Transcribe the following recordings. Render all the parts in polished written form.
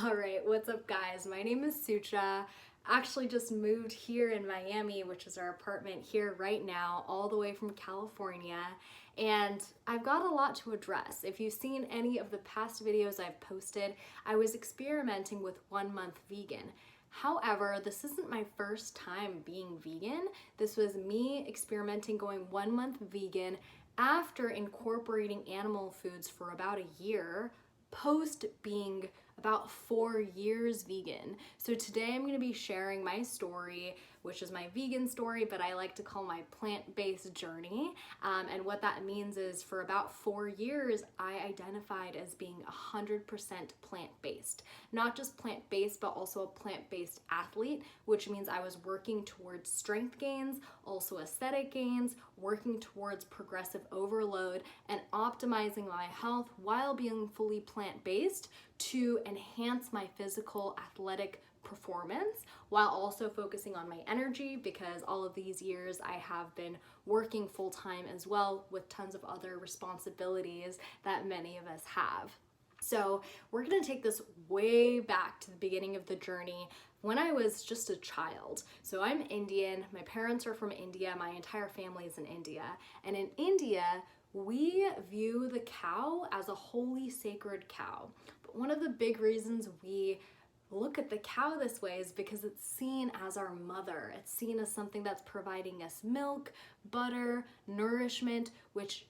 Alright, what's up guys? My name is Sucha. Actually just moved here in Miami, which is our apartment here right now, all the way from California. And I've got a lot to address. If you've seen any of the past videos I've posted, I was experimenting with 1 month vegan. However, this isn't my first time being vegan. This was me experimenting going 1 month vegan after incorporating animal foods for about a year, post being about 4 years vegan. So today I'm going to be sharing my story, which is my vegan story, but I like to call my plant-based journey. And what that means is for about 4 years, I identified as being 100% plant-based. Not just plant-based, but also a plant-based athlete, which means I was working towards strength gains, also aesthetic gains, working towards progressive overload, and optimizing my health while being fully plant-based to enhance my physical athletic performance while also focusing on my energy, because all of these years I have been working full-time as well with tons of other responsibilities that many of us have. So we're going to take this way back to the beginning of the journey when I was just a child. So I'm Indian, my parents are from India, my entire family is in India, and in India we view the cow as a holy sacred cow. But one of the big reasons we look at the cow this way is because it's seen as our mother. It's seen as something that's providing us milk, butter, nourishment, which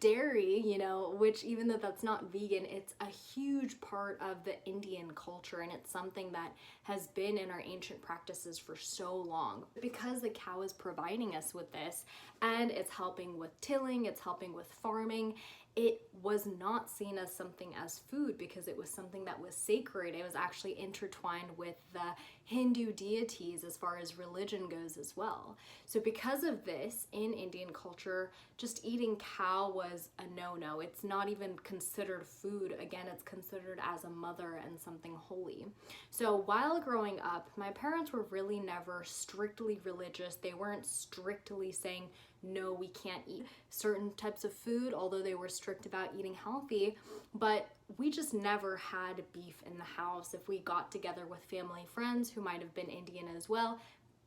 dairy, which even though that's not vegan, it's a huge part of the Indian culture, and it's something that has been in our ancient practices for so long. Because the cow is providing us with this, and it's helping with tilling, it's helping with farming, it was not seen as something as food because it was something that was sacred. It was actually intertwined with the Hindu deities as far as religion goes as well. So because of this, in Indian culture, just eating cow was a no-no. It's not even considered food. Again, it's considered as a mother and something holy. So while growing up, my parents were really never strictly religious. They weren't strictly saying, no, we can't eat certain types of food, although they were strict about eating healthy, but we just never had beef in the house. If we got together with family friends who might have been Indian as well,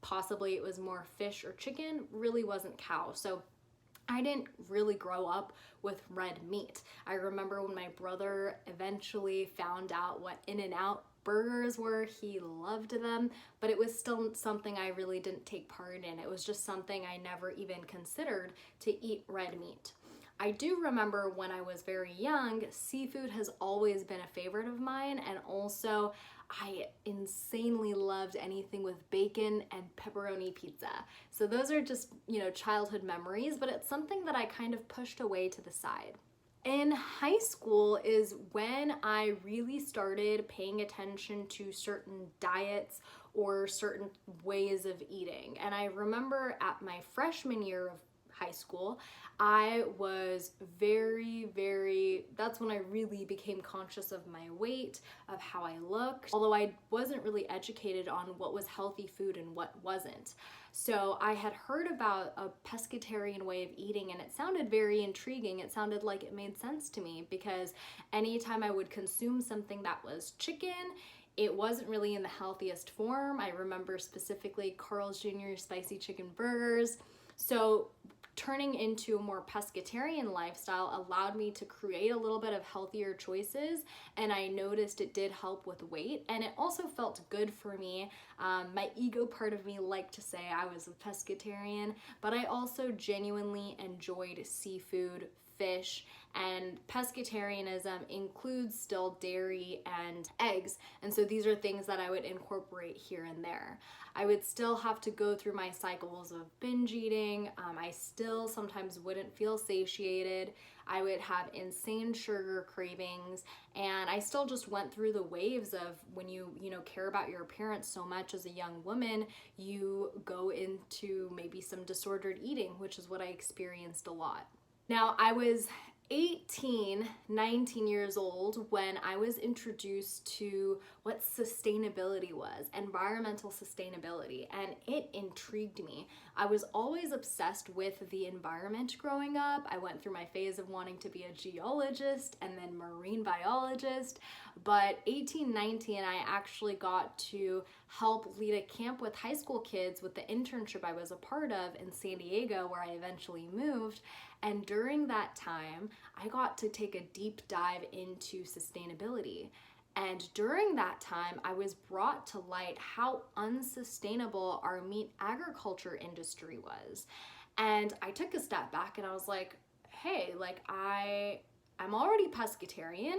possibly it was more fish or chicken, really wasn't cow. So I didn't really grow up with red meat. I remember when my brother eventually found out what In-N-Out burgers were, he loved them, but it was still something I really didn't take part in. It was just something I never even considered to eat red meat. I do remember when I was very young, seafood has always been a favorite of mine, and also I insanely loved anything with bacon and pepperoni pizza. So those are just, childhood memories, but it's something that I kind of pushed away to the side. In high school is when I really started paying attention to certain diets or certain ways of eating. And I remember at my freshman year of high school, I was that's when I really became conscious of my weight, of how I looked, although I wasn't really educated on what was healthy food and what wasn't. So I had heard about a pescatarian way of eating, and it sounded very intriguing. It sounded like it made sense to me because anytime I would consume something that was chicken, it wasn't really in the healthiest form. I remember specifically Carl's Jr. spicy chicken burgers. So turning into a more pescatarian lifestyle allowed me to create a little bit of healthier choices, and I noticed it did help with weight, and it also felt good for me. My ego part of me liked to say I was a pescatarian, but I also genuinely enjoyed seafood, fish, and pescatarianism includes still dairy and eggs, and so these are things that I would incorporate here and there. I would still have to go through my cycles of binge eating. I still sometimes wouldn't feel satiated. I would have insane sugar cravings, and I still just went through the waves of when you care about your appearance so much as a young woman, you go into maybe some disordered eating, which is what I experienced a lot. Now, I was 18, 19 years old when I was introduced to what sustainability was, environmental sustainability, and it intrigued me. I was always obsessed with the environment growing up. I went through my phase of wanting to be a geologist and then marine biologist, But 18, 19, I actually got to help lead a camp with high school kids with the internship I was a part of in San Diego, where I eventually moved. And during that time, I got to take a deep dive into sustainability. And during that time, I was brought to light how unsustainable our meat agriculture industry was. And I took a step back and I was like, hey, like I'm already pescatarian.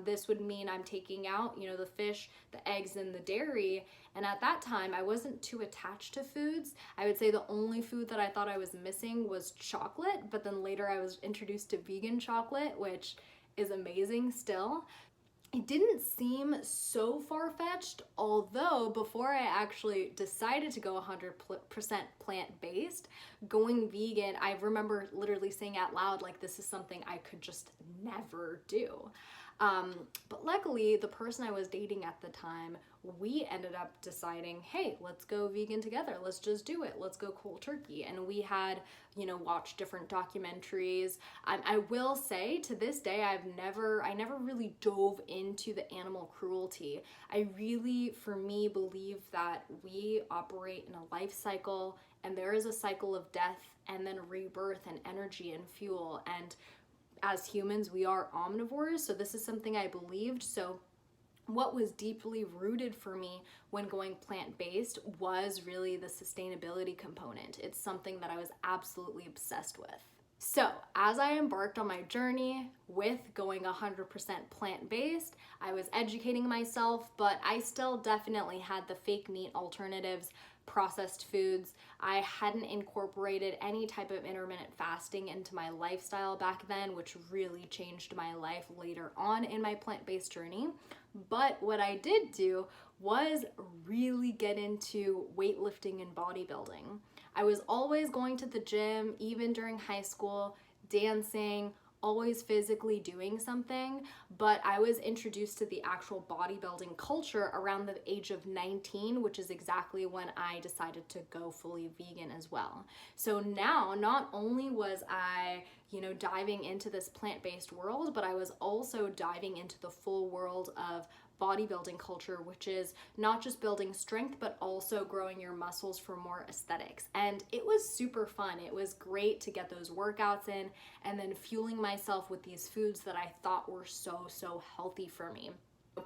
This would mean I'm taking out, the fish, the eggs, and the dairy. And at that time, I wasn't too attached to foods. I would say the only food that I thought I was missing was chocolate. But then later I was introduced to vegan chocolate, which is amazing still. It didn't seem so far-fetched, although before I actually decided to go 100% plant-based, going vegan, I remember literally saying out loud, like, this is something I could just never do. But luckily, the person I was dating at the time, we ended up deciding, hey, let's go vegan together. Let's just do it. Let's go cold turkey. And we had, watched different documentaries. I will say to this day, I never really dove into the animal cruelty. I really, for me, believe that we operate in a life cycle, and there is a cycle of death and then rebirth and energy and fuel. And as humans, we are omnivores, so this is something I believed. So what was deeply rooted for me when going plant-based was really the sustainability component. It's something that I was absolutely obsessed with. So as I embarked on my journey with going 100% plant-based, I was educating myself, but I still definitely had the fake meat alternatives, processed foods. I hadn't incorporated any type of intermittent fasting into my lifestyle back then, which really changed my life later on in my plant-based journey. But what I did do was really get into weightlifting and bodybuilding. I was always going to the gym, even during high school, dancing, always physically doing something, but I was introduced to the actual bodybuilding culture around the age of 19, which is exactly when I decided to go fully vegan as well. So now, not only was I, diving into this plant-based world, but I was also diving into the full world of bodybuilding culture, which is not just building strength, but also growing your muscles for more aesthetics. And it was super fun. It was great to get those workouts in and then fueling myself with these foods that I thought were so healthy for me.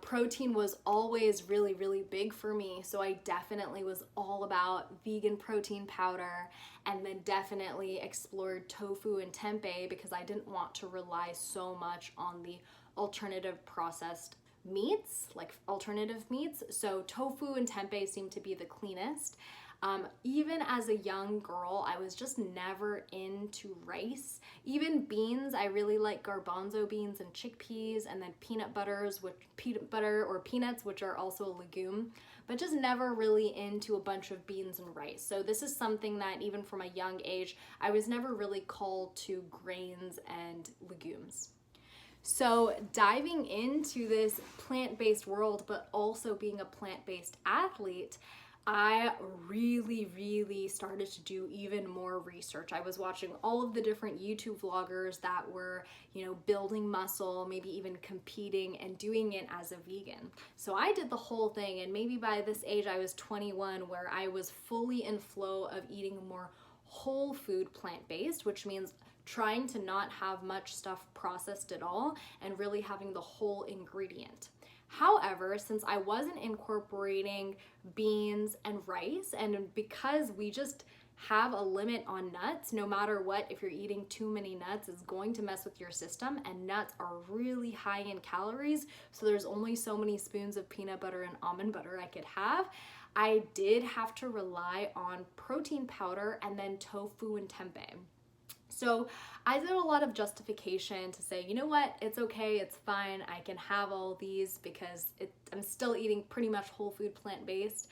Protein was always really, really big for me, so I definitely was all about vegan protein powder, and then definitely explored tofu and tempeh because I didn't want to rely so much on the alternative processed meats, like alternative meats. So tofu and tempeh seem to be the cleanest. Even as a young girl, I was just never into rice. Even beans, I really like garbanzo beans and chickpeas, and then peanut butter or peanuts, which are also a legume, but just never really into a bunch of beans and rice. So this is something that even from a young age, I was never really called to grains and legumes. So diving into this plant-based world, but also being a plant-based athlete, I really started to do even more research. I was watching all of the different YouTube vloggers that were, building muscle, maybe even competing and doing it as a vegan. So I did the whole thing, and maybe by this age I was 21, where I was fully in flow of eating more whole food plant-based, which means trying to not have much stuff processed at all and really having the whole ingredient. However, since I wasn't incorporating beans and rice, and because we just have a limit on nuts, no matter what, if you're eating too many nuts, it's going to mess with your system, and nuts are really high in calories, so there's only so many spoons of peanut butter and almond butter I could have. I did have to rely on protein powder and then tofu and tempeh. So I did a lot of justification to say, you know what, it's okay, it's fine, I can have all these because I'm still eating pretty much whole food plant-based.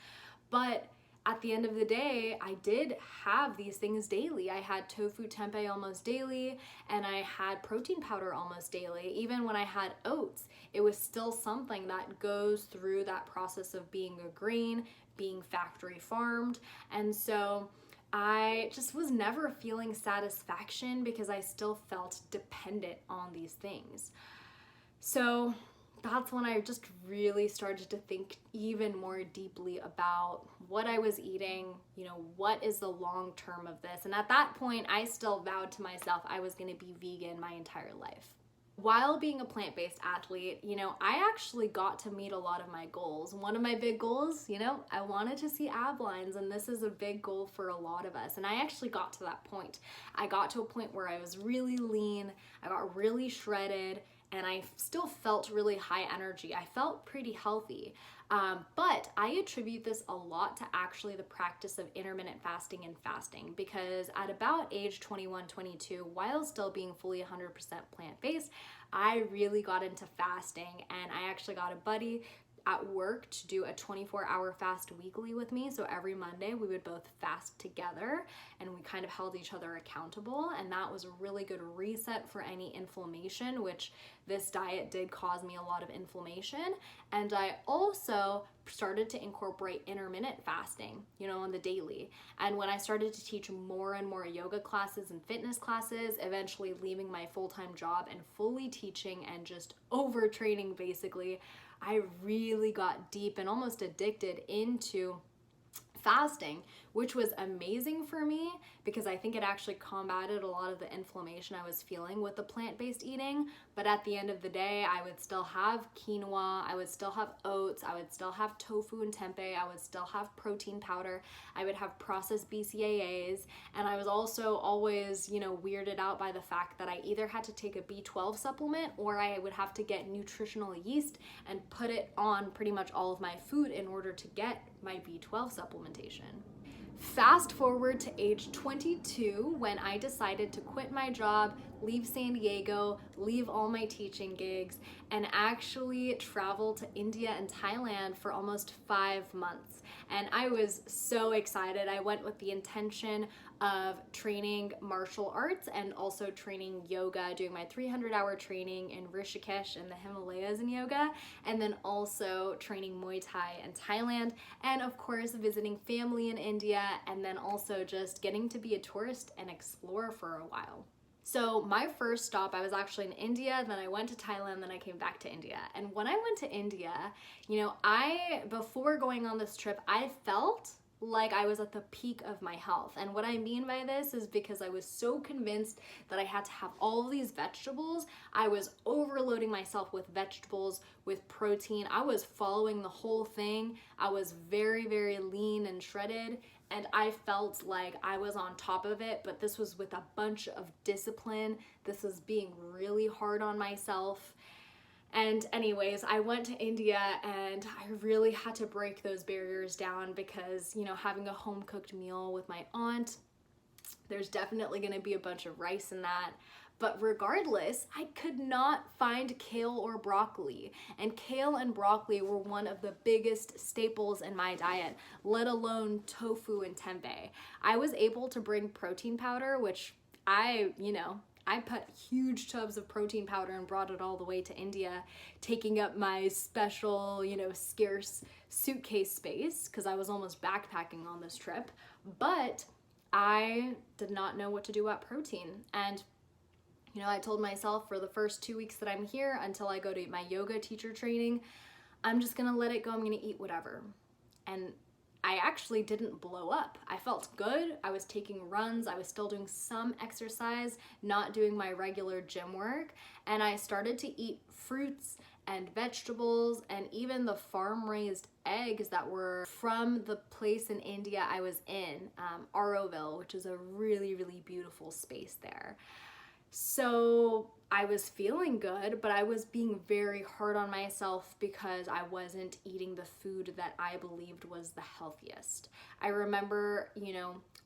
But at the end of the day, I did have these things daily. I had tofu tempeh almost daily, and I had protein powder almost daily. Even when I had oats, it was still something that goes through that process of being a grain, being factory farmed. And so I just was never feeling satisfaction because I still felt dependent on these things. So that's when I just really started to think even more deeply about what I was eating, what is the long term of this. And at that point, I still vowed to myself I was going to be vegan my entire life. While being a plant-based athlete, I actually got to meet a lot of my goals. One of my big goals, I wanted to see ab lines, and this is a big goal for a lot of us. And I actually got to that point. I got to a point where I was really lean, I got really shredded, and I still felt really high energy. I felt pretty healthy. But I attribute this a lot to actually the practice of intermittent fasting and fasting, because at about age 21, 22, while still being fully 100% plant-based, I really got into fasting, and I actually got a buddy at work to do a 24-hour fast weekly with me. So every Monday we would both fast together, and we kind of held each other accountable, and that was a really good reset for any inflammation, which this diet did cause me a lot of inflammation. And I also started to incorporate intermittent fasting, on the daily. And when I started to teach more and more yoga classes and fitness classes, eventually leaving my full-time job and fully teaching and just overtraining basically, I really got deep and almost addicted into fasting, which was amazing for me because I think it actually combated a lot of the inflammation I was feeling with the plant-based eating. But at the end of the day, I would still have quinoa, I would still have oats, I would still have tofu and tempeh, I would still have protein powder, I would have processed BCAAs, and I was also always, weirded out by the fact that I either had to take a B12 supplement or I would have to get nutritional yeast and put it on pretty much all of my food in order to get my B12 supplementation. Fast forward to age 22 when I decided to quit my job, leave San Diego, leave all my teaching gigs, and actually travel to India and Thailand for almost 5 months. And I was so excited. I went with the intention of training martial arts and also training yoga, doing my 300-hour training in Rishikesh in the Himalayas in yoga, and then also training Muay Thai in Thailand, and of course visiting family in India, and then also just getting to be a tourist and explore for a while. So my first stop, I was actually in India, then I went to Thailand, then I came back to India. And when I went to India, before going on this trip, I felt like I was at the peak of my health. And what I mean by this is because I was so convinced that I had to have all of these vegetables. I was overloading myself with vegetables, with protein. I was following the whole thing. I was very, very lean and shredded, and I felt like I was on top of it, but this was with a bunch of discipline. This was being really hard on myself. And anyways, I went to India and I really had to break those barriers down because, having a home-cooked meal with my aunt, there's definitely going to be a bunch of rice in that. But regardless, I could not find kale or broccoli. And kale and broccoli were one of the biggest staples in my diet, let alone tofu and tempeh. I was able to bring protein powder, which I put huge tubs of protein powder and brought it all the way to India, taking up my special, scarce suitcase space because I was almost backpacking on this trip. But I did not know what to do about protein. And I told myself for the first 2 weeks that I'm here until I go to my yoga teacher training, I'm just gonna let it go. I'm gonna eat whatever. And I actually didn't blow up. I felt good. I was taking runs. I was still doing some exercise, not doing my regular gym work. And I started to eat fruits and vegetables and even the farm-raised eggs that were from the place in India I was in, Auroville, which is a really, really beautiful space there. So I was feeling good, but I was being very hard on myself because I wasn't eating the food that I believed was the healthiest. I remember,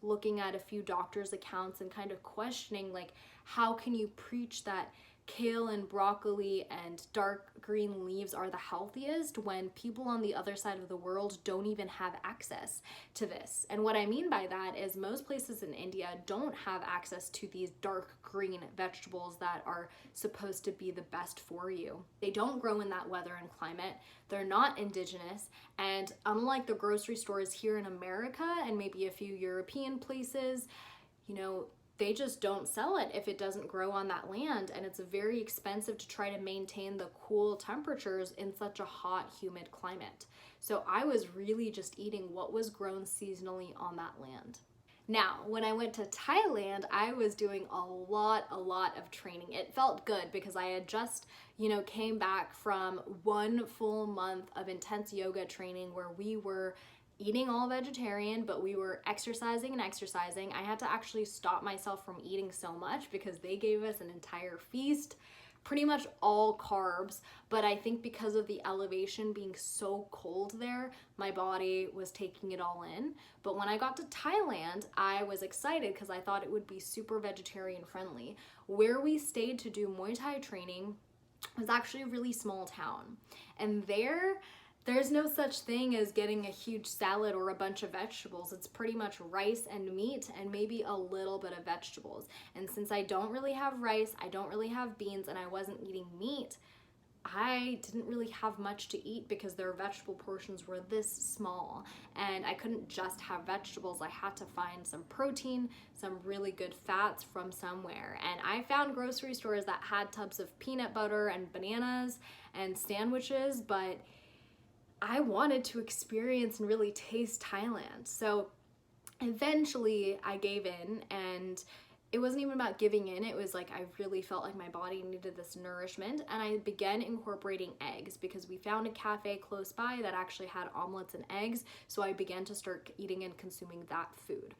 looking at a few doctors' accounts and kind of questioning, like, how can you preach that kale and broccoli and dark green leaves are the healthiest when people on the other side of the world don't even have access to this? And what I mean by that is most places in India don't have access to these dark green vegetables that are supposed to be the best for you. They don't grow in that weather and climate. They're not indigenous. And unlike the grocery stores here in America and maybe a few European places, they just don't sell it if it doesn't grow on that land, and it's very expensive to try to maintain the cool temperatures in such a hot, humid climate. So I was really just eating what was grown seasonally on that land. Now, when I went to Thailand, I was doing a lot of training. It felt good because I had just, came back from 1 full month of intense yoga training where we were eating all vegetarian, but we were exercising. I had to actually stop myself from eating so much because they gave us an entire feast, pretty much all carbs. But I think because of the elevation being so cold there, my body was taking it all in. But when I got to Thailand, I was excited because I thought it would be super vegetarian friendly. Where we stayed to do Muay Thai training was actually a really small town. And there's no such thing as getting a huge salad or a bunch of vegetables. It's pretty much rice and meat and maybe a little bit of vegetables. And since I don't really have rice, I don't really have beans, and I wasn't eating meat, I didn't really have much to eat because their vegetable portions were this small. And I couldn't just have vegetables. I had to find some protein, some really good fats from somewhere. And I found grocery stores that had tubs of peanut butter and bananas and sandwiches, but I wanted to experience and really taste Thailand. So eventually I gave in, and it wasn't even about giving in. It was like I really felt like my body needed this nourishment, and I began incorporating eggs because we found a cafe close by that actually had omelets and eggs. So I began to start eating and consuming that food,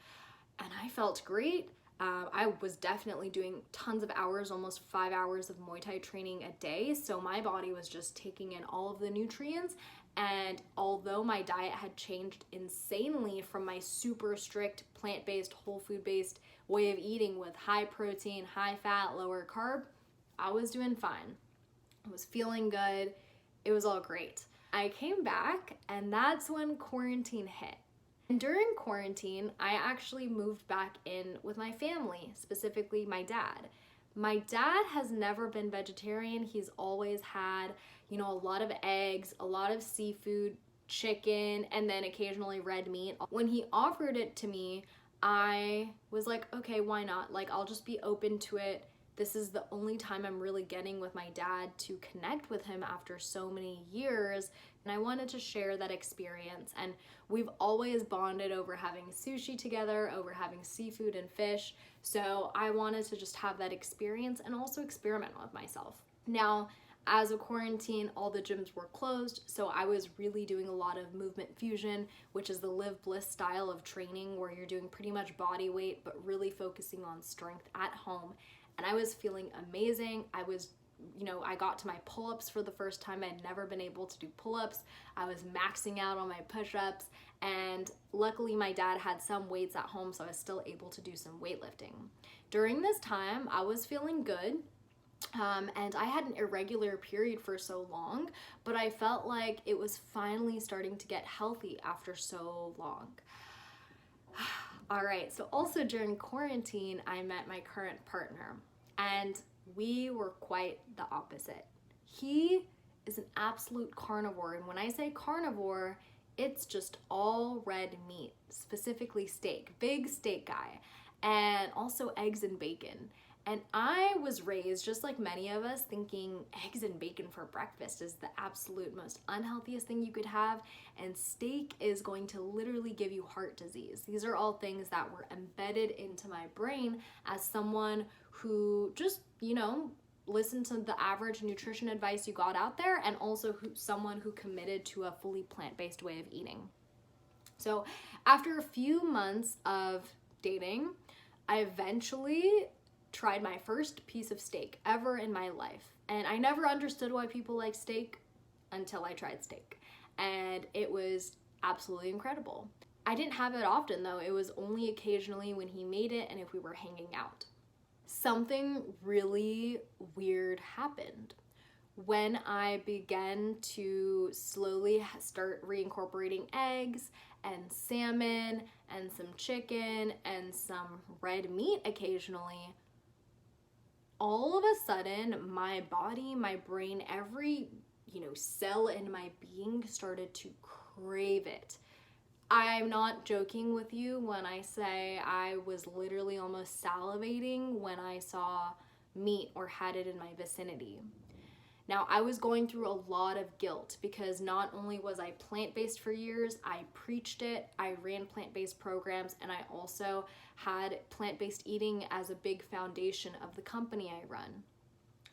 and I felt great. I was definitely doing tons of hours, almost 5 hours of Muay Thai training a day. So my body was just taking in all of the nutrients. And although my diet had changed insanely from my super strict plant-based, whole food-based way of eating with high protein, high fat, lower carb, I was doing fine. I was feeling good. It was all great. I came back, and that's when quarantine hit. And during quarantine, I actually moved back in with my family, specifically my dad. My dad has never been vegetarian. He's always had, a lot of eggs, a lot of seafood, chicken, and then occasionally red meat. When he offered it to me, I was like, okay, why not? Like, I'll just be open to it. This is the only time I'm really getting with my dad to connect with him after so many years. And I wanted to share that experience. And we've always bonded over having sushi together, over having seafood and fish. So I wanted to just have that experience and also experiment with myself. Now, as a quarantine, all the gyms were closed, so I was really doing a lot of movement fusion, which is the Live Bliss style of training where you're doing pretty much body weight, but really focusing on strength at home. And I was feeling amazing. I got to my pull-ups for the first time. I'd never been able to do pull-ups. I was maxing out on my push-ups, and luckily my dad had some weights at home, so I was still able to do some weightlifting. During this time, I was feeling good. And I had an irregular period for so long, but I felt like it was finally starting to get healthy after so long. All right, so also during quarantine, I met my current partner, and we were quite the opposite. He is an absolute carnivore, and when I say carnivore, it's just all red meat, specifically steak, big steak guy, and also eggs and bacon. And I was raised, just like many of us, thinking eggs and bacon for breakfast is the absolute most unhealthiest thing you could have, and steak is going to literally give you heart disease. These are all things that were embedded into my brain as someone who just, listened to the average nutrition advice you got out there, and also someone who committed to a fully plant-based way of eating. So after a few months of dating, I eventually tried my first piece of steak ever in my life. And I never understood why people like steak until I tried steak. And it was absolutely incredible. I didn't have it often though. It was only occasionally when he made it and if we were hanging out. Something really weird happened. When I began to slowly start reincorporating eggs and salmon and some chicken and some red meat occasionally, all of a sudden, my body, my brain, every, cell in my being started to crave it. I'm not joking with you when I say I was literally almost salivating when I saw meat or had it in my vicinity. Now, I was going through a lot of guilt because not only was I plant-based for years, I preached it, I ran plant-based programs, and I also had plant-based eating as a big foundation of the company I run.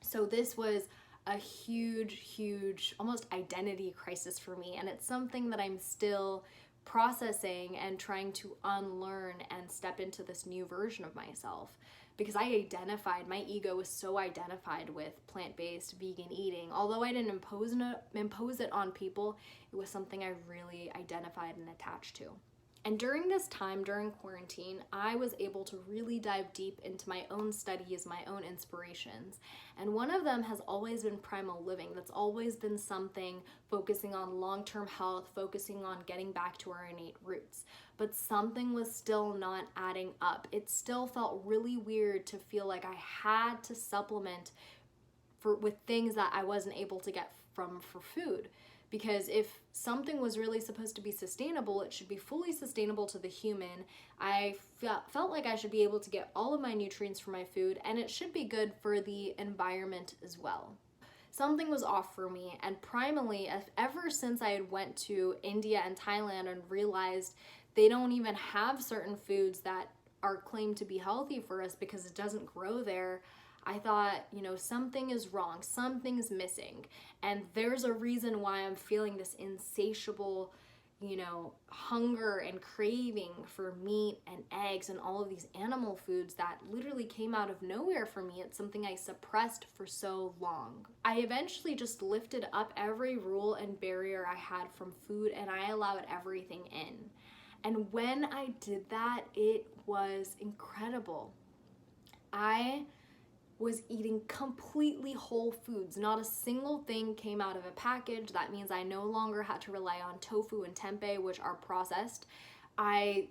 So this was a huge, almost identity crisis for me, and it's something that I'm still processing and trying to unlearn and step into this new version of myself. Because my ego was so identified with plant-based vegan eating. Although I didn't impose it on people, it was something I really identified and attached to. And during this time, during quarantine, I was able to really dive deep into my own studies, my own inspirations. And one of them has always been primal living. That's always been something focusing on long-term health, focusing on getting back to our innate roots. But something was still not adding up. It still felt really weird to feel like I had to supplement with things that I wasn't able to get for food. Because if something was really supposed to be sustainable, it should be fully sustainable to the human. I felt like I should be able to get all of my nutrients from my food, and it should be good for the environment as well. Something was off for me, and primally, ever since I had went to India and Thailand and realized they don't even have certain foods that are claimed to be healthy for us because it doesn't grow there, I thought, something is wrong, something's missing. And there's a reason why I'm feeling this insatiable, hunger and craving for meat and eggs and all of these animal foods that literally came out of nowhere for me. It's something I suppressed for so long. I eventually just lifted up every rule and barrier I had from food, and I allowed everything in. And when I did that, it was incredible. I was eating completely whole foods. Not a single thing came out of a package. That means I no longer had to rely on tofu and tempeh, which are processed. My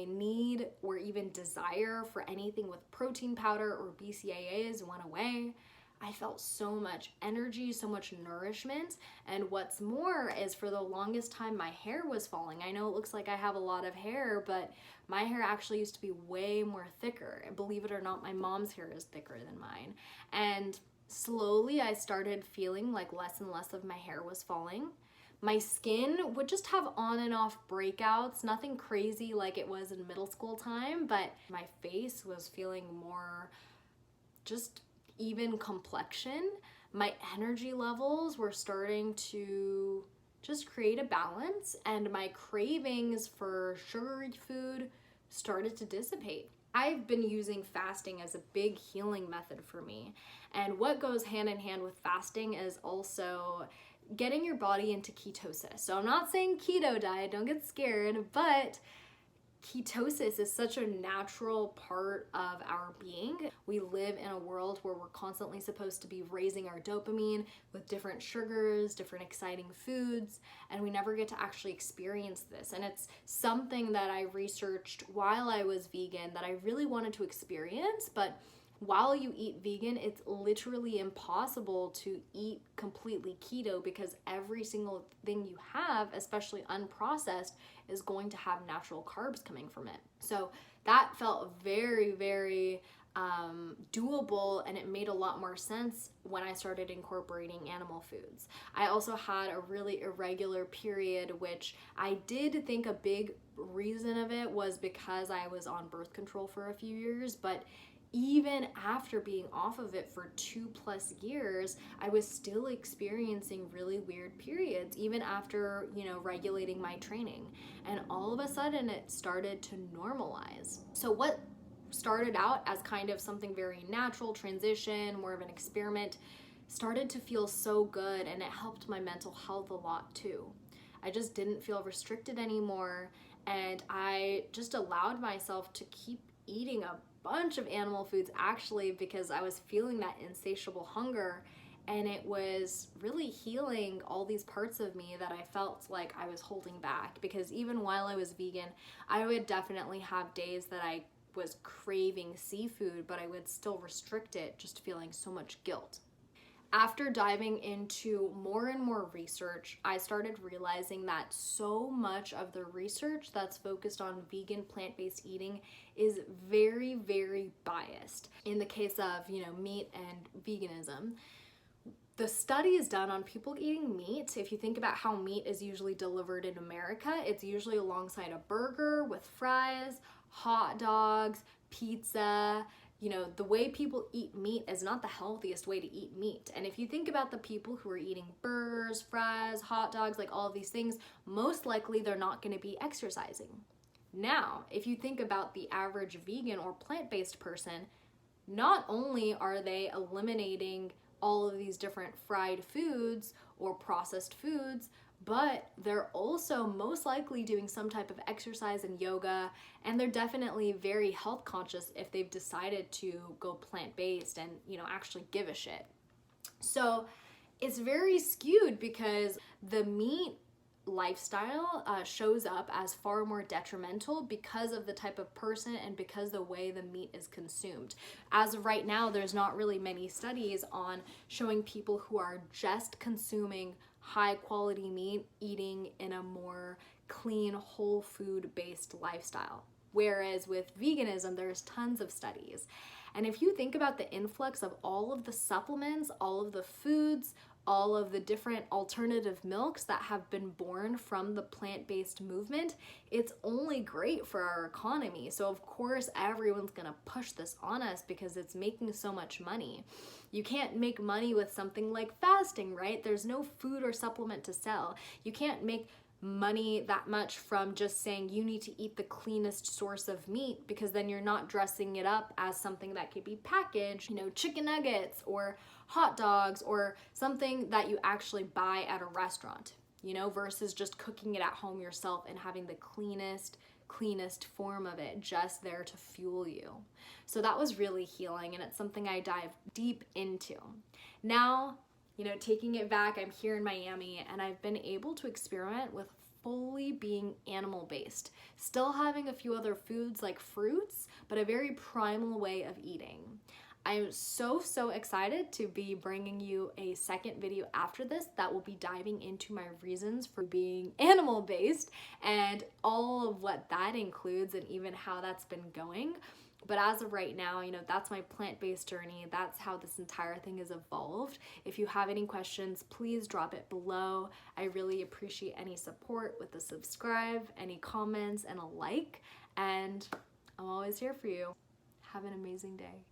need or even desire for anything with protein powder or BCAAs went away. I felt so much energy, so much nourishment, and what's more is for the longest time my hair was falling. I know it looks like I have a lot of hair, but my hair actually used to be way more thicker. Believe it or not, my mom's hair is thicker than mine. And slowly I started feeling like less and less of my hair was falling. My skin would just have on and off breakouts, nothing crazy like it was in middle school time, but my face was feeling more just even complexion. My energy levels were starting to just create a balance, and my cravings for sugary food started to dissipate. I've been using fasting as a big healing method for me, and what goes hand in hand with fasting is also getting your body into ketosis. So I'm not saying keto diet, don't get scared, but ketosis is such a natural part of our being. We live in a world where we're constantly supposed to be raising our dopamine with different sugars, different exciting foods, and we never get to actually experience this. And it's something that I researched while I was vegan that I really wanted to experience, but while you eat vegan, it's literally impossible to eat completely keto because every single thing you have, especially unprocessed, is going to have natural carbs coming from it. So that felt very doable, and it made a lot more sense when I started incorporating animal foods. I also had a really irregular period, which I did think a big reason of it was because I was on birth control for a few years, but even after being off of it for 2+ years, I was still experiencing really weird periods, even after, regulating my training. And all of a sudden it started to normalize. So what started out as kind of something very natural, transition, more of an experiment, started to feel so good, and it helped my mental health a lot too. I just didn't feel restricted anymore, and I just allowed myself to keep eating a bunch of animal foods actually because I was feeling that insatiable hunger, and it was really healing all these parts of me that I felt like I was holding back. Because even while I was vegan, I would definitely have days that I was craving seafood, but I would still restrict it, just feeling so much guilt. After diving into more and more research, I started realizing that so much of the research that's focused on vegan plant-based eating is very, very biased. In the case of, meat and veganism, the studies done on people eating meat, if you think about how meat is usually delivered in America, it's usually alongside a burger with fries, hot dogs, pizza. The way people eat meat is not the healthiest way to eat meat. And if you think about the people who are eating burgers, fries, hot dogs, like all of these things, most likely they're not going to be exercising. Now, if you think about the average vegan or plant-based person, not only are they eliminating all of these different fried foods or processed foods, but they're also most likely doing some type of exercise and yoga, and they're definitely very health conscious if they've decided to go plant-based and, actually give a shit. So it's very skewed because the meat lifestyle shows up as far more detrimental because of the type of person and because the way the meat is consumed. As of right now, there's not really many studies on showing people who are just consuming high quality meat eating in a more clean, whole food based lifestyle. Whereas with veganism, there's tons of studies. And if you think about the influx of all of the supplements, all of the foods, all of the different alternative milks that have been born from the plant-based movement, it's only great for our economy. So of course everyone's gonna push this on us because it's making so much money. You can't make money with something like fasting, right? There's no food or supplement to sell. You can't make money that much from just saying you need to eat the cleanest source of meat, because then you're not dressing it up as something that could be packaged, chicken nuggets or hot dogs or something that you actually buy at a restaurant, versus just cooking it at home yourself and having the cleanest form of it just there to fuel you. So that was really healing, and it's something I dive deep into. Now, taking it back, I'm here in Miami and I've been able to experiment with fully being animal-based, still having a few other foods like fruits, but a very primal way of eating. I'm so excited to be bringing you a second video after this that will be diving into my reasons for being animal-based and all of what that includes and even how that's been going. But as of right now, that's my plant-based journey. That's how this entire thing has evolved. If you have any questions, please drop it below. I really appreciate any support with a subscribe, any comments, and a like. And I'm always here for you. Have an amazing day.